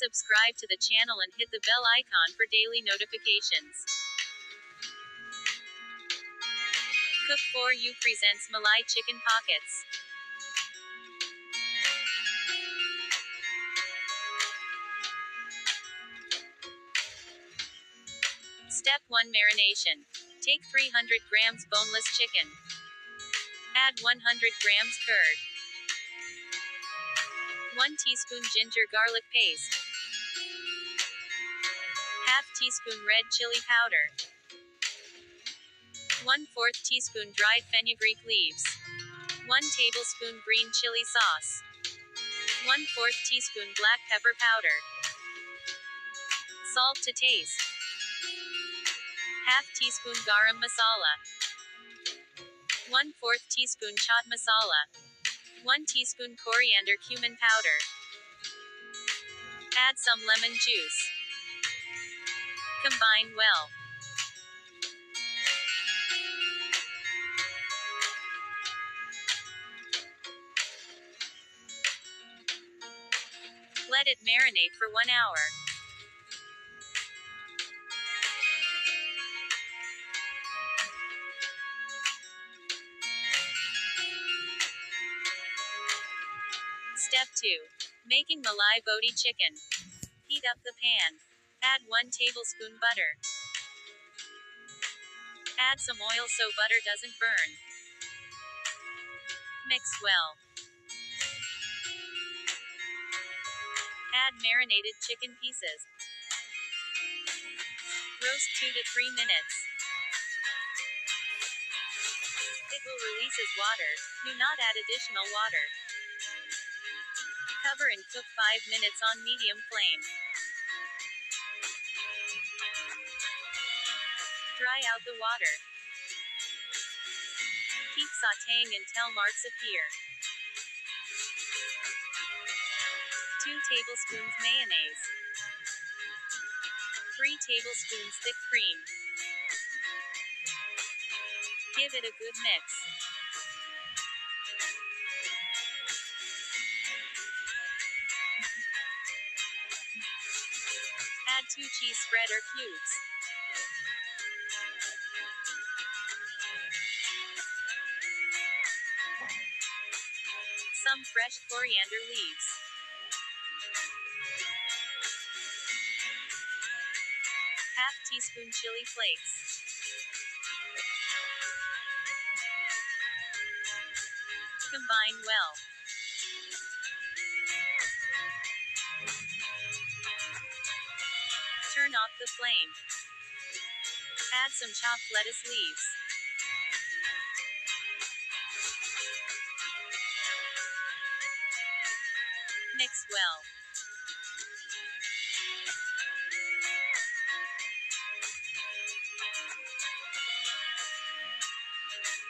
subscribe to the channel and hit the bell icon for daily notifications. Cook for You presents Malai Chicken Pockets. Step 1 Marination. Take 300 grams boneless chicken. Add 100 grams curd. 1 teaspoon ginger garlic paste. Half teaspoon red chili powder. 1/4 teaspoon dried fenugreek leaves. 1 tablespoon green chili sauce. 1/4 teaspoon black pepper powder. Salt to taste. Half teaspoon garam masala. 1/4 teaspoon chaat masala. 1 teaspoon coriander cumin powder. Add some lemon juice. Combine well. Let it marinate for 1 hour. Step 2. Making Malai Boti chicken. Heat up the pan. Add 1 tablespoon butter. Add some oil so butter doesn't burn. Mix well. Add marinated chicken pieces. Roast 2 to 3 minutes. It will release its water. Do not add additional water. Cover and cook 5 minutes on medium flame. Dry out the water. Keep sautéing until marks appear. 2 tablespoons mayonnaise. 3 tablespoons thick cream. Give it a good mix. Add 2 cheese spread or cubes. Some fresh coriander leaves. Half teaspoon chili flakes. Combine well. Turn off the flame. Add some chopped lettuce leaves. Mix well.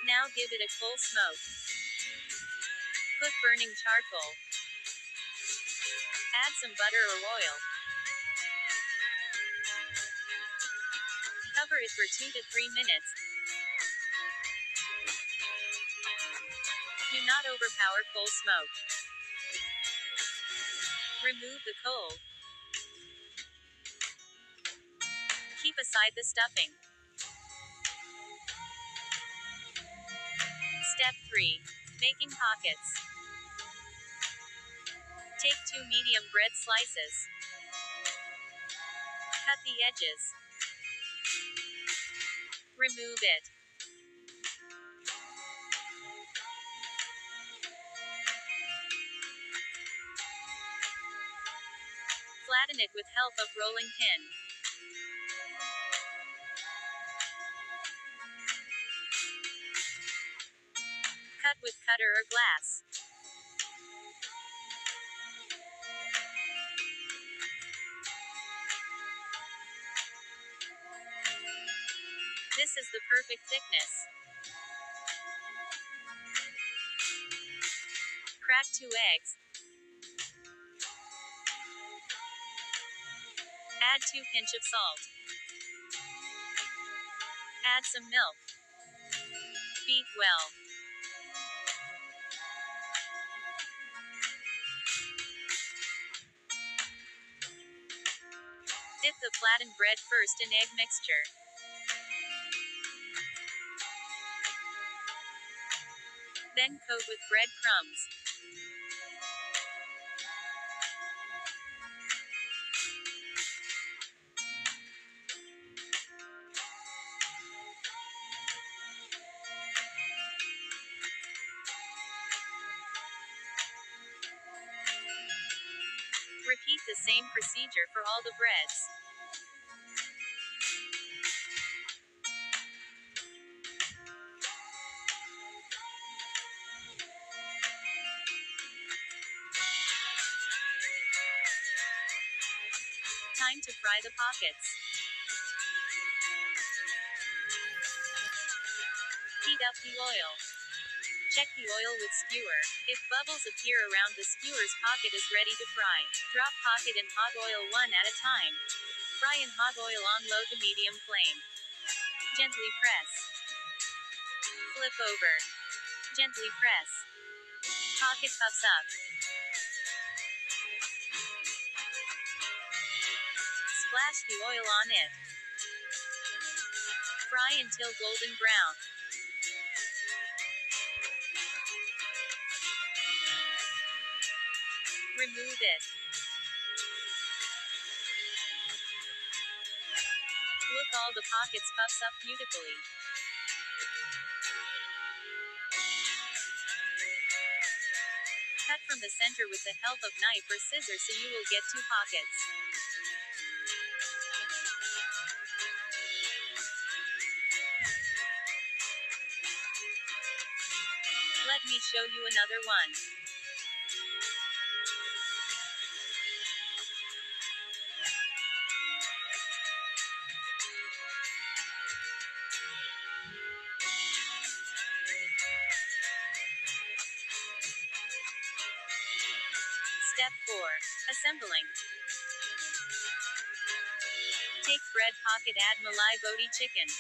Now give it a full smoke. Put burning charcoal. Add some butter or oil. Cover it for 2 to 3 minutes. Do not overpower full smoke. Remove the coal. Keep aside the stuffing. Step 3. Making pockets. Take 2 medium bread slices. Cut the edges. Remove it. Flatten it with help of rolling pin. Cut with cutter or glass. This is the perfect thickness. Crack 2 eggs. Add 2 pinch of salt. Add some milk. Beat well. Dip the flattened bread first in egg mixture. Then coat with bread crumbs. Repeat the same procedure for all the breads. Time to fry the pockets. Heat up the oil. Check the oil with skewer. If bubbles appear around the skewer's pocket is ready to fry. Drop pocket in hot oil one at a time. Fry in hot oil on low to medium flame. Gently press. Flip over. Gently press. Pocket puffs up. Splash the oil on it. Fry until golden brown. Remove it. Look, all the pockets puffs up beautifully. Cut from the center with the help of knife or scissors so you will get 2 pockets. Let me show you another one. Step 4. Assembling. Take bread pocket, add malai boti chicken.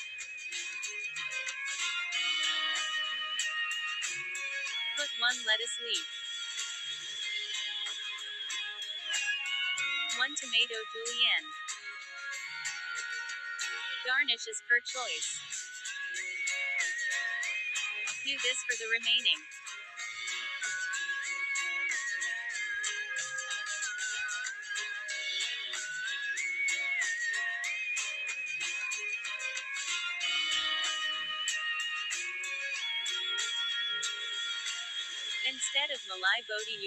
Put 1 lettuce leaf. 1 tomato julienne. Garnish as per choice. Do this for the remaining. Instead of malai boti,